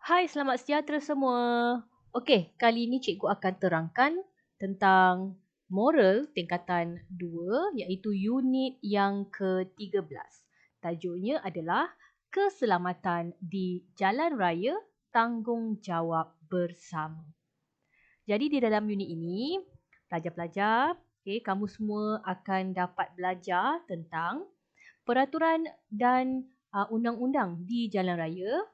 Hai, selamat sejahtera semua. Okey, kali ini cikgu akan terangkan tentang moral tingkatan 2 iaitu unit yang ke-13. Tajuknya adalah Keselamatan di Jalan Raya Tanggungjawab Bersama. Jadi di dalam unit ini, pelajar-pelajar, kamu semua akan dapat belajar tentang peraturan dan undang-undang di jalan raya.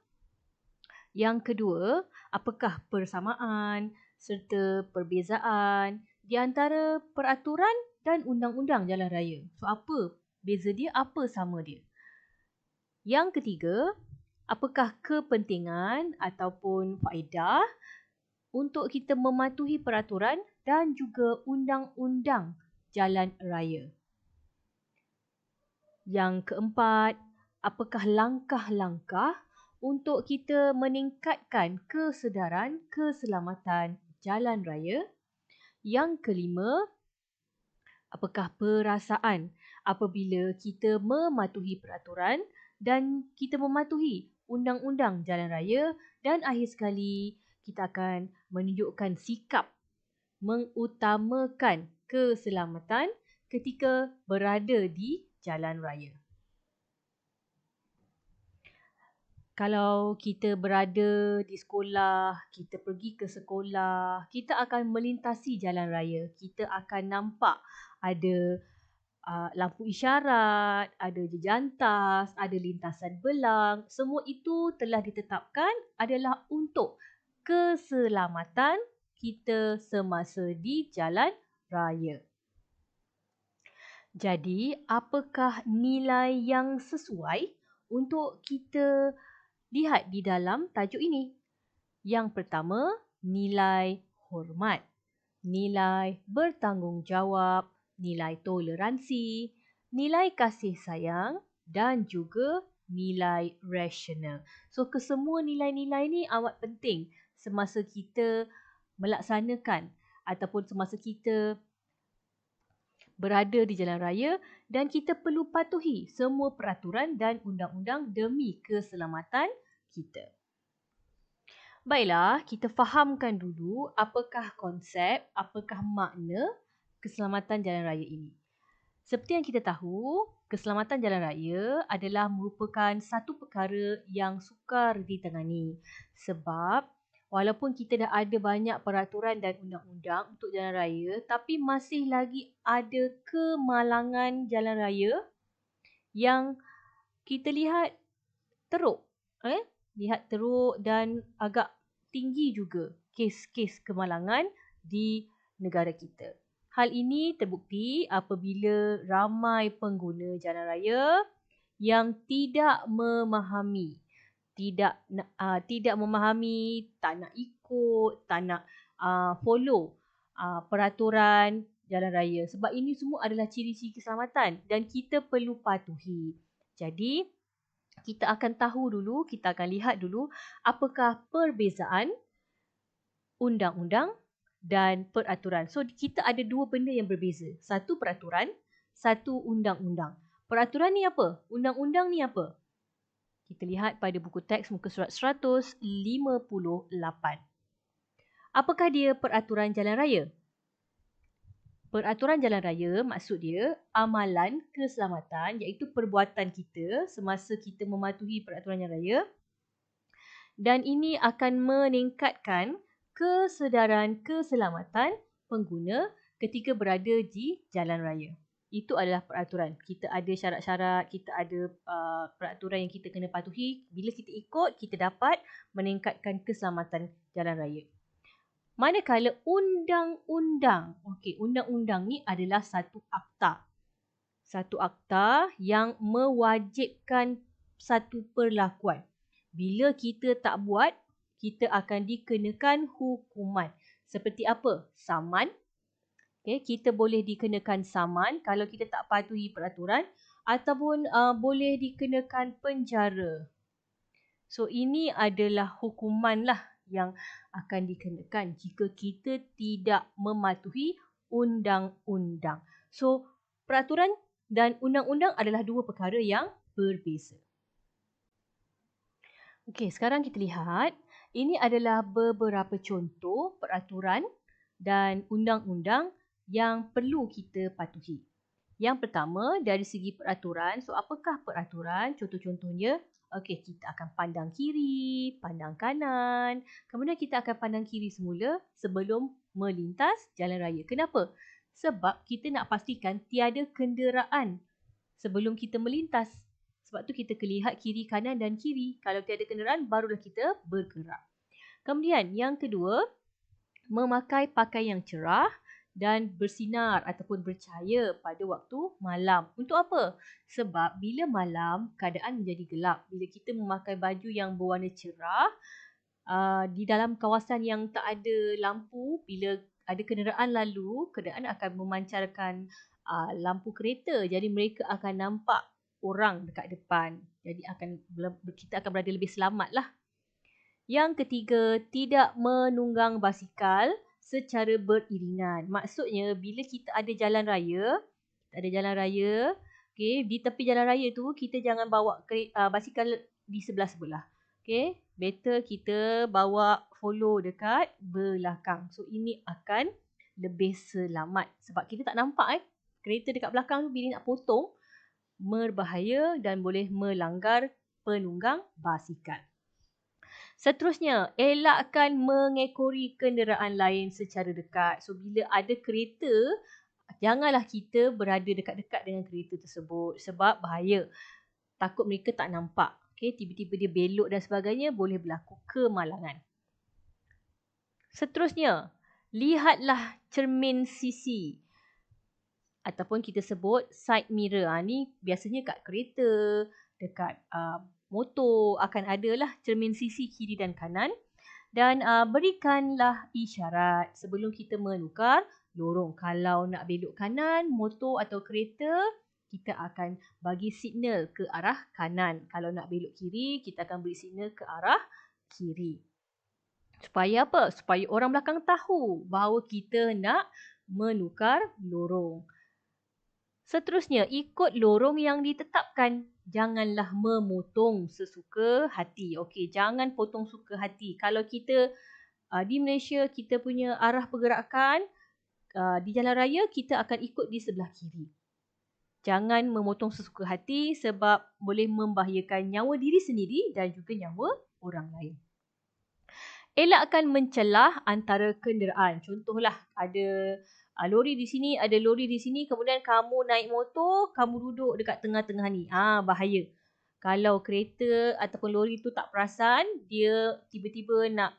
Yang kedua, apakah persamaan serta perbezaan di antara peraturan dan undang-undang jalan raya? So, apa beza dia, apa sama dia? Yang ketiga, apakah kepentingan ataupun faedah untuk kita mematuhi peraturan dan juga undang-undang jalan raya? Yang keempat, apakah langkah-langkah untuk kita meningkatkan kesedaran keselamatan jalan raya? Yang kelima, apakah perasaan apabila kita mematuhi peraturan dan kita mematuhi undang-undang jalan raya? Dan akhir sekali, kita akan menunjukkan sikap mengutamakan keselamatan ketika berada di jalan raya. Kalau kita berada di sekolah, kita pergi ke sekolah, kita akan melintasi jalan raya. Kita akan nampak ada lampu isyarat, ada jejantas, ada lintasan belang. Semua itu telah ditetapkan adalah untuk keselamatan kita semasa di jalan raya. Jadi, apakah nilai yang sesuai untuk kita lihat di dalam tajuk ini? Yang pertama, nilai hormat, nilai bertanggungjawab, nilai toleransi, nilai kasih sayang dan juga nilai rasional. So, kesemua nilai-nilai ni amat penting semasa kita melaksanakan ataupun semasa kita berada di jalan raya dan kita perlu patuhi semua peraturan dan undang-undang demi keselamatan kita. Baiklah, kita fahamkan dulu apakah konsep, apakah makna keselamatan jalan raya ini. Seperti yang kita tahu, keselamatan jalan raya adalah merupakan satu perkara yang sukar ditangani sebab walaupun kita dah ada banyak peraturan dan undang-undang untuk jalan raya, tapi masih lagi ada kemalangan jalan raya yang kita lihat teruk. Lihat teruk dan agak tinggi juga kes-kes kemalangan di negara kita. Hal ini terbukti apabila ramai pengguna jalan raya yang tidak memahami, tidak memahami, tak nak ikut, tak nak follow peraturan jalan raya. Sebab ini semua adalah ciri-ciri keselamatan dan kita perlu patuhi. Jadi, kita akan tahu dulu, kita akan lihat dulu apakah perbezaan undang-undang dan peraturan. So, kita ada dua benda yang berbeza. Satu peraturan, satu undang-undang. Peraturan ni apa? Undang-undang ni apa? Kita lihat pada buku teks muka surat 158. Apakah dia peraturan jalan raya? Peraturan jalan raya maksud dia amalan keselamatan iaitu perbuatan kita semasa kita mematuhi peraturan jalan raya dan ini akan meningkatkan kesedaran keselamatan pengguna ketika berada di jalan raya. Itu adalah peraturan. Kita ada syarat-syarat, kita ada peraturan yang kita kena patuhi. Bila kita ikut, kita dapat meningkatkan keselamatan jalan raya. Manakala undang-undang. Okey, undang-undang ni adalah satu akta. Satu akta yang mewajibkan satu perlakuan. Bila kita tak buat, kita akan dikenakan hukuman. Seperti apa? Saman. Kita boleh dikenakan saman kalau kita tak patuhi peraturan ataupun boleh dikenakan penjara. So, ini adalah hukuman lah yang akan dikenakan jika kita tidak mematuhi undang-undang. So, peraturan dan undang-undang adalah dua perkara yang berbeza. Okey, sekarang kita lihat Ini adalah beberapa contoh peraturan dan undang-undang yang perlu kita patuhi. Yang pertama, dari segi peraturan. So, apakah peraturan? Contoh-contohnya, okey, kita akan pandang kiri, pandang kanan. Kemudian kita akan pandang kiri semula sebelum melintas jalan raya. Kenapa? Sebab kita nak pastikan tiada kenderaan sebelum kita melintas. Sebab tu kita lihat kiri, kanan dan kiri. Kalau tiada kenderaan, barulah kita bergerak. Kemudian, yang kedua, memakai pakaian yang cerah dan bersinar ataupun bercahaya pada waktu malam. Untuk apa? Sebab bila malam, keadaan menjadi gelap. Bila kita memakai baju yang berwarna cerah, di dalam kawasan yang tak ada lampu, bila ada kenderaan lalu, kenderaan akan memancarkan lampu kereta. Jadi mereka akan nampak orang dekat depan. Jadi kita akan berada lebih selamat lah. Yang ketiga, tidak menunggang basikal secara beriringan. Maksudnya, bila kita ada jalan raya, okay, di tepi jalan raya tu, kita jangan bawa basikal di sebelah-sebelah. Okay, better kita bawa follow dekat belakang. So, ini akan lebih selamat. Sebab kita tak nampak kereta dekat belakang tu bila nak potong, berbahaya dan boleh melanggar penunggang basikal. Seterusnya, elakkan mengekori kenderaan lain secara dekat. So, bila ada kereta, janganlah kita berada dekat-dekat dengan kereta tersebut sebab bahaya. Takut mereka tak nampak. Okay, tiba-tiba dia belok dan sebagainya, boleh berlaku kemalangan. Seterusnya, lihatlah cermin sisi ataupun kita sebut side mirror. Ni biasanya kat kereta, dekat motor akan adalah cermin sisi kiri dan kanan. Dan berikanlah isyarat sebelum kita menukar lorong. Kalau nak belok kanan, motor atau kereta, kita akan bagi signal ke arah kanan. Kalau nak belok kiri, kita akan beri signal ke arah kiri. Supaya apa? Supaya orang belakang tahu bahawa kita nak menukar lorong. Seterusnya, ikut lorong yang ditetapkan. Janganlah memotong sesuka hati. Okey, jangan potong suka hati. Kalau kita di Malaysia, kita punya arah pergerakan di jalan raya, kita akan ikut di sebelah kiri. Jangan memotong sesuka hati sebab boleh membahayakan nyawa diri sendiri dan juga nyawa orang lain. Elakkan mencelah antara kenderaan. Contohlah, ada lori di sini, ada lori di sini, kemudian kamu naik motor, kamu duduk dekat tengah-tengah ni. Bahaya. Kalau kereta ataupun lori tu tak perasan, dia tiba-tiba nak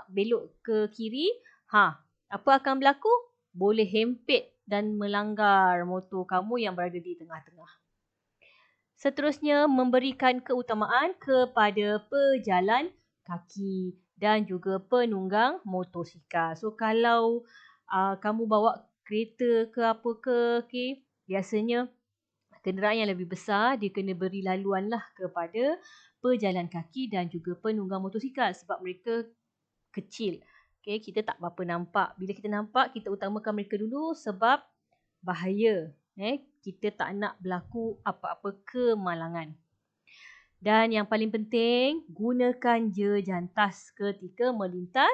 belok ke kiri, apa akan berlaku? Boleh hempit dan melanggar motor kamu yang berada di tengah-tengah. Seterusnya, memberikan keutamaan kepada pejalan kaki dan juga penunggang motosikal. So, kalau kamu bawa kereta ke apa ke, okay, biasanya kenderaan yang lebih besar, dia kena beri laluan lah kepada pejalan kaki dan juga penunggang motosikal sebab mereka kecil. Okay, kita tak berapa nampak. Bila kita nampak, kita utamakan mereka dulu sebab bahaya. Kita tak nak berlaku apa-apa kemalangan. Dan yang paling penting, gunakan jejantas ketika melintas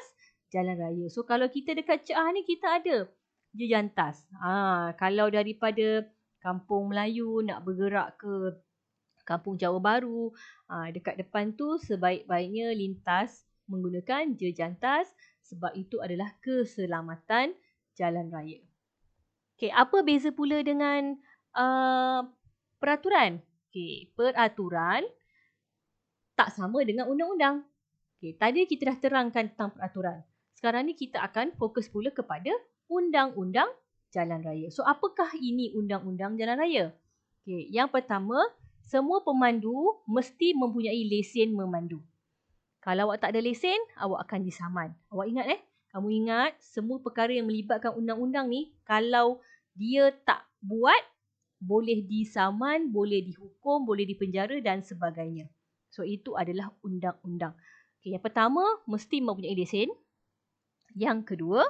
jalan raya. So, kalau kita dekat Ceah ni, kita ada jejantas. Kalau daripada Kampung Melayu nak bergerak ke Kampung Jawa Baru, dekat depan tu sebaik-baiknya lintas menggunakan jejantas sebab itu adalah keselamatan jalan raya. Okay, apa beza pula dengan peraturan? Okay, peraturan tak sama dengan undang-undang. Okay, tadi kita dah terangkan tentang peraturan. Sekarang ni kita akan fokus pula kepada undang-undang jalan raya. So, apakah ini undang-undang jalan raya? Okay, yang pertama, semua pemandu mesti mempunyai lesen memandu. Kalau awak tak ada lesen, awak akan disaman. Awak ingat kamu ingat semua perkara yang melibatkan undang-undang ni, kalau dia tak buat, boleh disaman, boleh dihukum, boleh dipenjara dan sebagainya. So, itu adalah undang-undang. Okay, yang pertama, mesti mempunyai lesen. Yang kedua,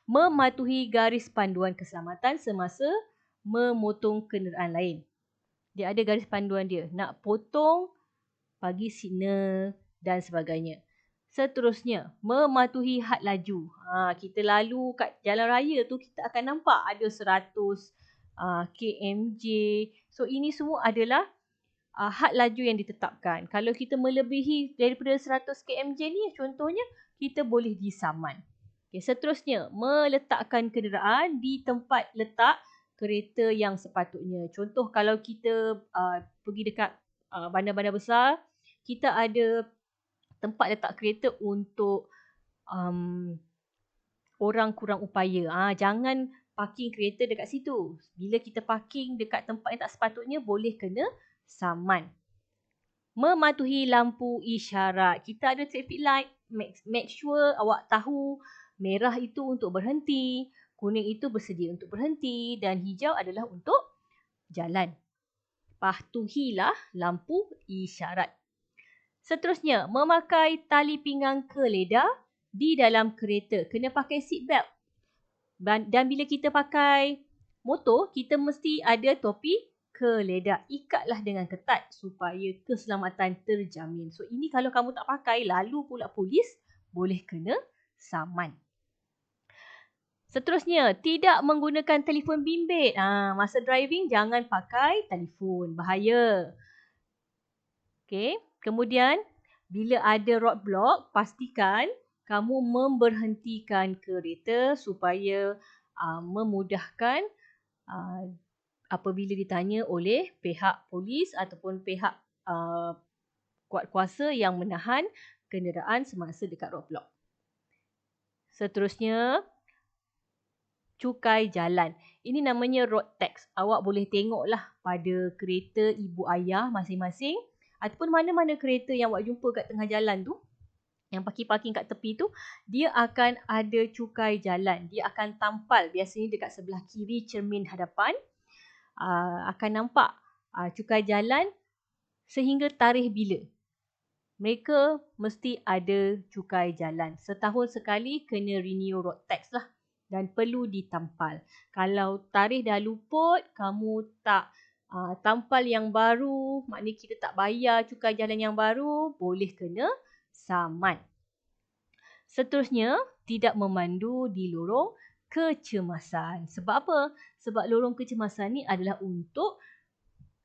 mematuhi garis panduan keselamatan semasa memotong kenderaan lain. Dia ada garis panduan dia. Nak potong, bagi signal dan sebagainya. Seterusnya, mematuhi had laju. Kita lalu kat jalan raya tu kita akan nampak ada 100 kmj. So ini semua adalah had laju yang ditetapkan. Kalau kita melebihi daripada 100 kmj ni, contohnya kita boleh disaman. Okay, seterusnya, meletakkan kenderaan di tempat letak kereta yang sepatutnya. Contoh kalau kita pergi dekat bandar-bandar besar, kita ada tempat letak kereta untuk orang kurang upaya. Jangan parking kereta dekat situ. Bila kita parking dekat tempat yang tak sepatutnya, boleh kena saman. Mematuhi lampu isyarat. Kita ada traffic light. Make sure awak tahu merah itu untuk berhenti, kuning itu bersedia untuk berhenti dan hijau adalah untuk jalan. Patuhilah lampu isyarat. Seterusnya, memakai tali pinggang keledah di dalam kereta. Kena pakai seat belt. Dan bila kita pakai motor, kita mesti ada topi keledah. Ikatlah dengan ketat supaya keselamatan terjamin. So ini kalau kamu tak pakai, lalu pula polis, boleh kena saman. Seterusnya, tidak menggunakan telefon bimbit. Masa driving, jangan pakai telefon. Bahaya. Okay. Kemudian, bila ada roadblock, pastikan kamu memberhentikan kereta supaya memudahkan apabila ditanya oleh pihak polis ataupun pihak kuatkuasa yang menahan kenderaan semasa dekat roadblock. Seterusnya, cukai jalan. Ini namanya road tax. Awak boleh tengoklah pada kereta ibu ayah masing-masing ataupun mana-mana kereta yang awak jumpa kat tengah jalan tu, yang parking kat tepi tu, dia akan ada cukai jalan. Dia akan tampal biasanya dekat sebelah kiri cermin hadapan. Akan nampak cukai jalan sehingga tarikh bila. Mereka mesti ada cukai jalan. Setahun sekali kena renew road tax lah dan perlu ditampal. Kalau tarikh dah luput, kamu tak tampal yang baru, maknanya kita tak bayar cukai jalan yang baru, boleh kena saman. Seterusnya, tidak memandu di lorong kecemasan. Sebab apa? Sebab lorong kecemasan ni adalah untuk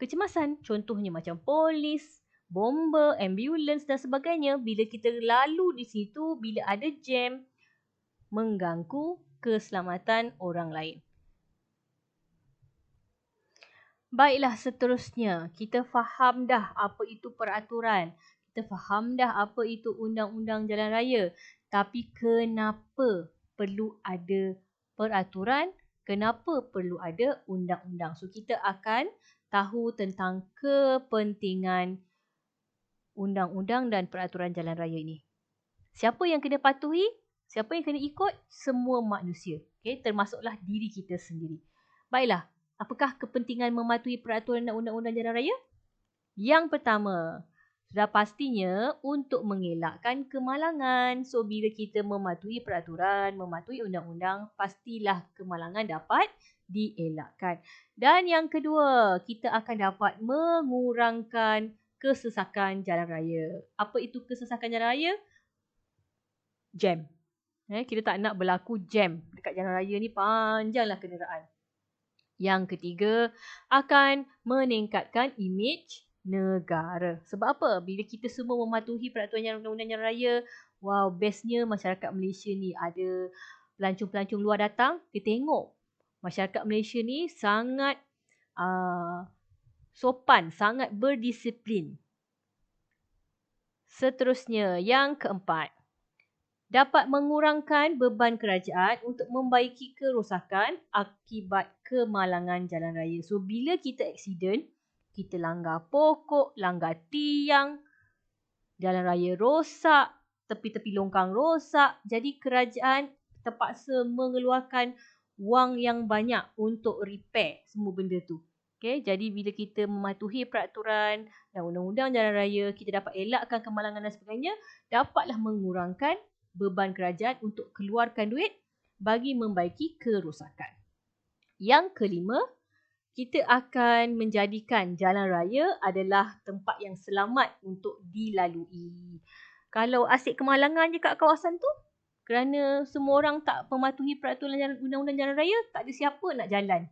kecemasan. Contohnya macam polis, bomba, ambulans dan sebagainya. Bila kita lalu di situ, bila ada jam, mengganggu keselamatan orang lain. Baiklah, seterusnya kita faham dah apa itu peraturan. Kita faham dah apa itu undang-undang jalan raya. Tapi kenapa perlu ada peraturan? Kenapa perlu ada undang-undang? So kita akan tahu tentang kepentingan undang-undang dan peraturan jalan raya ini. Siapa yang kena patuhi? Siapa yang kena ikut? Semua manusia. Okay? Termasuklah diri kita sendiri. Baiklah. Apakah kepentingan mematuhi peraturan dan undang-undang jalan raya? Yang pertama, sudah pastinya untuk mengelakkan kemalangan. So, bila kita mematuhi peraturan, mematuhi undang-undang, pastilah kemalangan dapat dielakkan. Dan yang kedua, kita akan dapat mengurangkan kesesakan jalan raya. Apa itu kesesakan jalan raya? Jam. Kita tak nak berlaku jam dekat jalan raya ni, panjanglah kenderaan. Yang ketiga, akan meningkatkan imej negara. Sebab apa? Bila kita semua mematuhi peraturan undang-undang jalan raya, wow, bestnya masyarakat Malaysia ni ada pelancong-pelancong luar datang, dia tengok masyarakat Malaysia ni sangat sopan, sangat berdisiplin. Seterusnya, yang keempat, dapat mengurangkan beban kerajaan untuk membaiki kerosakan akibat kemalangan jalan raya. So, bila kita aksiden, kita langgar pokok, langgar tiang, jalan raya rosak, tepi-tepi longkang rosak. Jadi, kerajaan terpaksa mengeluarkan wang yang banyak untuk repair semua benda tu. Okay, jadi bila kita mematuhi peraturan dan undang-undang jalan raya, kita dapat elakkan kemalangan dan sebagainya, dapatlah mengurangkan beban kerajaan untuk keluarkan duit bagi membaiki kerosakan. Yang kelima, kita akan menjadikan jalan raya adalah tempat yang selamat untuk dilalui. Kalau asyik kemalangan je kat kawasan tu, kerana semua orang tak mematuhi peraturan undang-undang jalan raya, tak ada siapa nak jalan.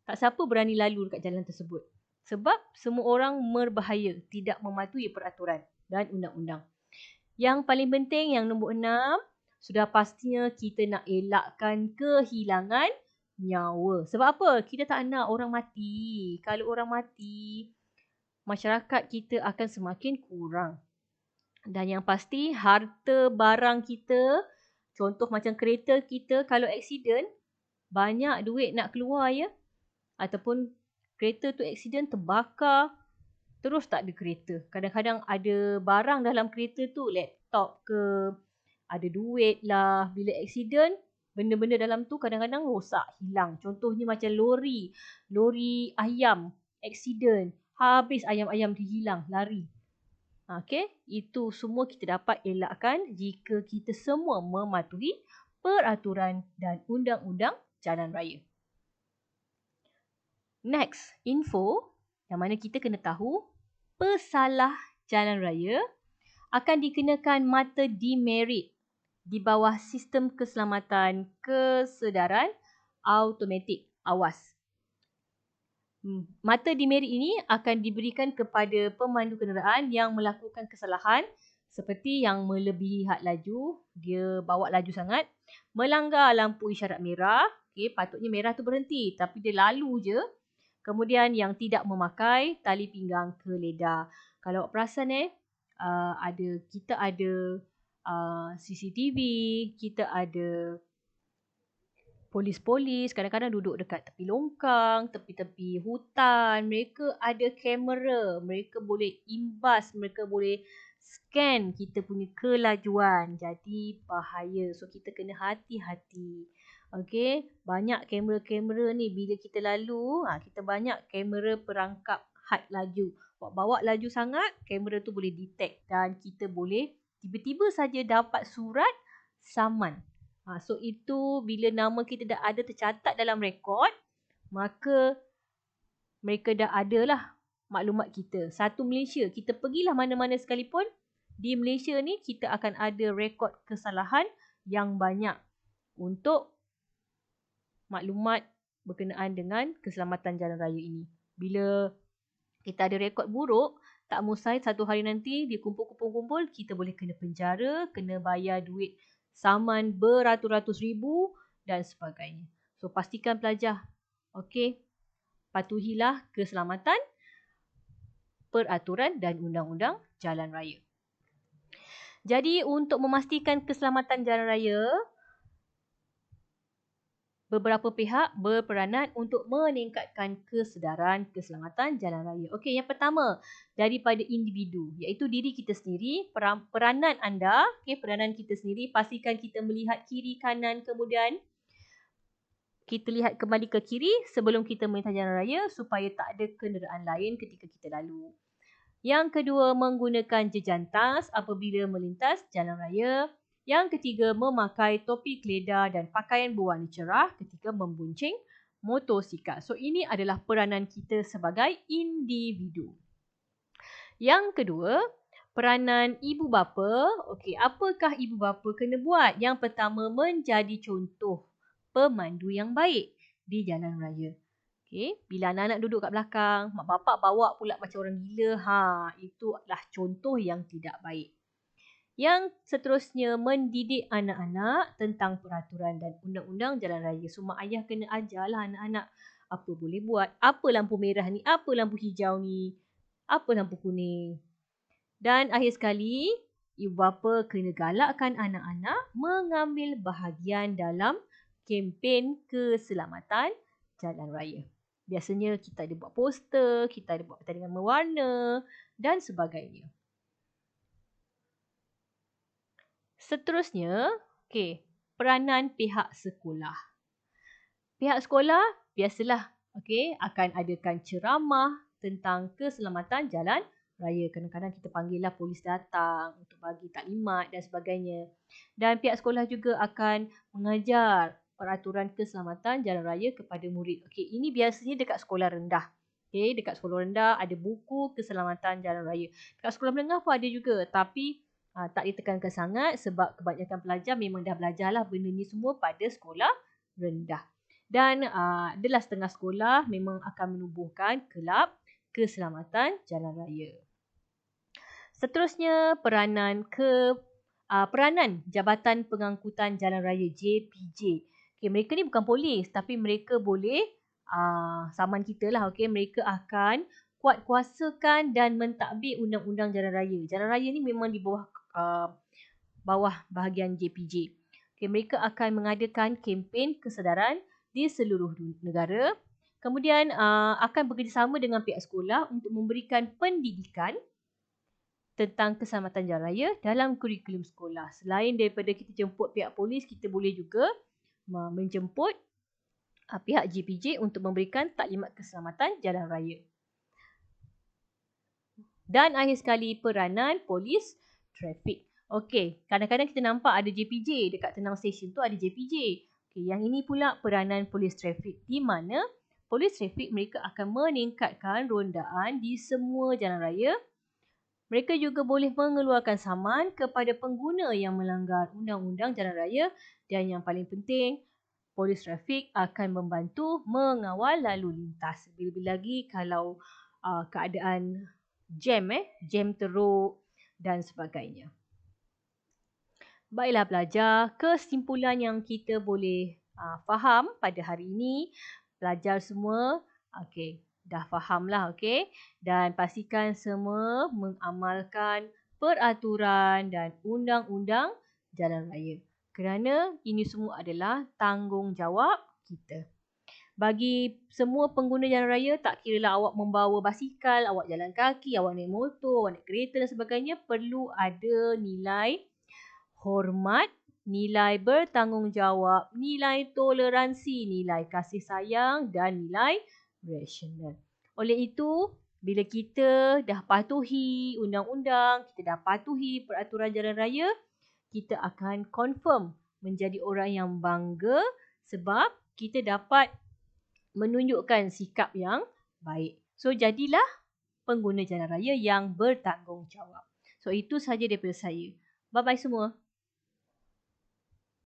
Tak siapa berani lalu dekat jalan tersebut. Sebab semua orang berbahaya, tidak mematuhi peraturan dan undang-undang. Yang paling penting, yang nombor 6, sudah pastinya kita nak elakkan kehilangan nyawa. Sebab apa? Kita tak nak orang mati. Kalau orang mati, masyarakat kita akan semakin kurang. Dan yang pasti, harta barang kita, contoh macam kereta kita, kalau aksiden, banyak duit nak keluar ya. Ataupun kereta tu aksiden terbakar, terus tak ada kereta. Kadang-kadang ada barang dalam kereta tu, laptop ke, ada duit lah. Bila aksiden, benda-benda dalam tu kadang-kadang rosak, hilang. Contohnya macam lori ayam, aksiden, habis ayam-ayam dihilang, lari. Okey, itu semua kita dapat elakkan jika kita semua mematuhi peraturan dan undang-undang jalan raya. Next, info yang mana kita kena tahu, pesalah jalan raya akan dikenakan mata demerit di bawah sistem keselamatan kesedaran automatik awas. Mata demerit ini akan diberikan kepada pemandu kenderaan yang melakukan kesalahan seperti yang melebihi had laju, dia bawa laju sangat, melanggar lampu isyarat merah, patutnya merah tu berhenti tapi dia lalu je. Kemudian yang tidak memakai tali pinggang keledar. Kalau awak perasan kita ada CCTV, kita ada polis-polis kadang-kadang duduk dekat tepi longkang, tepi-tepi hutan. Mereka ada kamera, mereka boleh imbas, mereka boleh scan kita punya kelajuan. Jadi bahaya. So kita kena hati-hati. Okey, banyak kamera-kamera ni bila kita lalu, kita banyak kamera perangkap had laju. Awak bawa laju sangat, kamera tu boleh detect dan kita boleh tiba-tiba saja dapat surat saman. So itu bila nama kita dah ada tercatat dalam rekod, maka mereka dah adalah maklumat kita. Satu Malaysia, kita pergilah mana-mana sekalipun, di Malaysia ni kita akan ada rekod kesalahan yang banyak untuk maklumat berkenaan dengan keselamatan jalan raya ini. Bila kita ada rekod buruk, tak mustahil satu hari nanti dia kumpul-kumpul, kita boleh kena penjara, kena bayar duit saman beratus-ratus ribu dan sebagainya. So pastikan pelajar, okey, patuhilah keselamatan, peraturan dan undang-undang jalan raya. Jadi untuk memastikan keselamatan jalan raya, beberapa pihak berperanan untuk meningkatkan kesedaran keselamatan jalan raya. Okey, yang pertama daripada individu, iaitu diri kita sendiri, peranan anda, peranan kita sendiri, pastikan kita melihat kiri kanan, kemudian kita lihat kembali ke kiri sebelum kita melintas jalan raya supaya tak ada kenderaan lain ketika kita lalu. Yang kedua, menggunakan jejantas apabila melintas jalan raya. Yang ketiga, memakai topi keledar dan pakaian berwarna cerah ketika membonceng motosikal. So, ini adalah peranan kita sebagai individu. Yang kedua, peranan ibu bapa. Okey, apakah ibu bapa kena buat? Yang pertama, menjadi contoh pemandu yang baik di jalan raya. Okay. Bila anak-anak duduk kat belakang, mak bapak bawa pula macam orang gila. Itulah contoh yang tidak baik. Yang seterusnya, mendidik anak-anak tentang peraturan dan undang-undang jalan raya. So, mak ayah kena ajarlah anak-anak apa boleh buat. Apa lampu merah ni, apa lampu hijau ni, apa lampu kuning. Dan akhir sekali, ibu bapa kena galakkan anak-anak mengambil bahagian dalam kempen keselamatan jalan raya. Biasanya kita ada buat poster, kita ada buat pertandingan mewarna dan sebagainya. Seterusnya, peranan pihak sekolah. Pihak sekolah biasalah akan adakan ceramah tentang keselamatan jalan raya. Kadang-kadang kita panggillah polis datang untuk bagi taklimat dan sebagainya. Dan pihak sekolah juga akan mengajar peraturan keselamatan jalan raya kepada murid. Ini biasanya dekat sekolah rendah. Dekat sekolah rendah ada buku keselamatan jalan raya. Dekat sekolah menengah pun ada juga. Tapi Tak ditekankan sangat sebab kebanyakan pelajar memang dah belajarlah benda ni semua pada sekolah rendah. Dan adalah setengah sekolah memang akan menubuhkan kelab keselamatan jalan raya. Seterusnya peranan Jabatan Pengangkutan Jalan Raya JPJ. Okay, mereka ni bukan polis tapi mereka boleh saman kita lah. Okay, mereka akan kuatkuasakan dan mentadbir undang-undang jalan raya. Jalan raya ni memang di bawah bahagian JPJ. Okay, mereka akan mengadakan kempen kesedaran di seluruh negara. Kemudian akan bekerjasama dengan pihak sekolah untuk memberikan pendidikan tentang keselamatan jalan raya dalam kurikulum sekolah. Selain daripada kita jemput pihak polis, kita boleh juga menjemput pihak JPJ untuk memberikan taklimat keselamatan jalan raya. Dan akhir sekali peranan polis trafik. Okey, kadang-kadang kita nampak ada JPJ dekat Tenang Station tu ada JPJ. Okey, yang ini pula peranan polis trafik di mana polis trafik mereka akan meningkatkan rondaan di semua jalan raya. Mereka juga boleh mengeluarkan saman kepada pengguna yang melanggar undang-undang jalan raya dan yang paling penting polis trafik akan membantu mengawal lalu lintas. Bila-bila lagi kalau keadaan jam teruk dan sebagainya. Baiklah pelajar, kesimpulan yang kita boleh faham pada hari ini, pelajar semua dah fahamlah, dan pastikan semua mengamalkan peraturan dan undang-undang jalan raya. Kerana ini semua adalah tanggungjawab kita. Bagi semua pengguna jalan raya, tak kiralah awak membawa basikal, awak jalan kaki, awak naik motor, awak naik kereta dan sebagainya, perlu ada nilai hormat, nilai bertanggungjawab, nilai toleransi, nilai kasih sayang dan nilai rasional. Oleh itu, bila kita dah patuhi undang-undang, kita dah patuhi peraturan jalan raya, kita akan confirm menjadi orang yang bangga sebab kita dapat menunjukkan sikap yang baik. So, jadilah pengguna jalan raya yang bertanggungjawab. So, itu sahaja daripada saya. Bye-bye semua.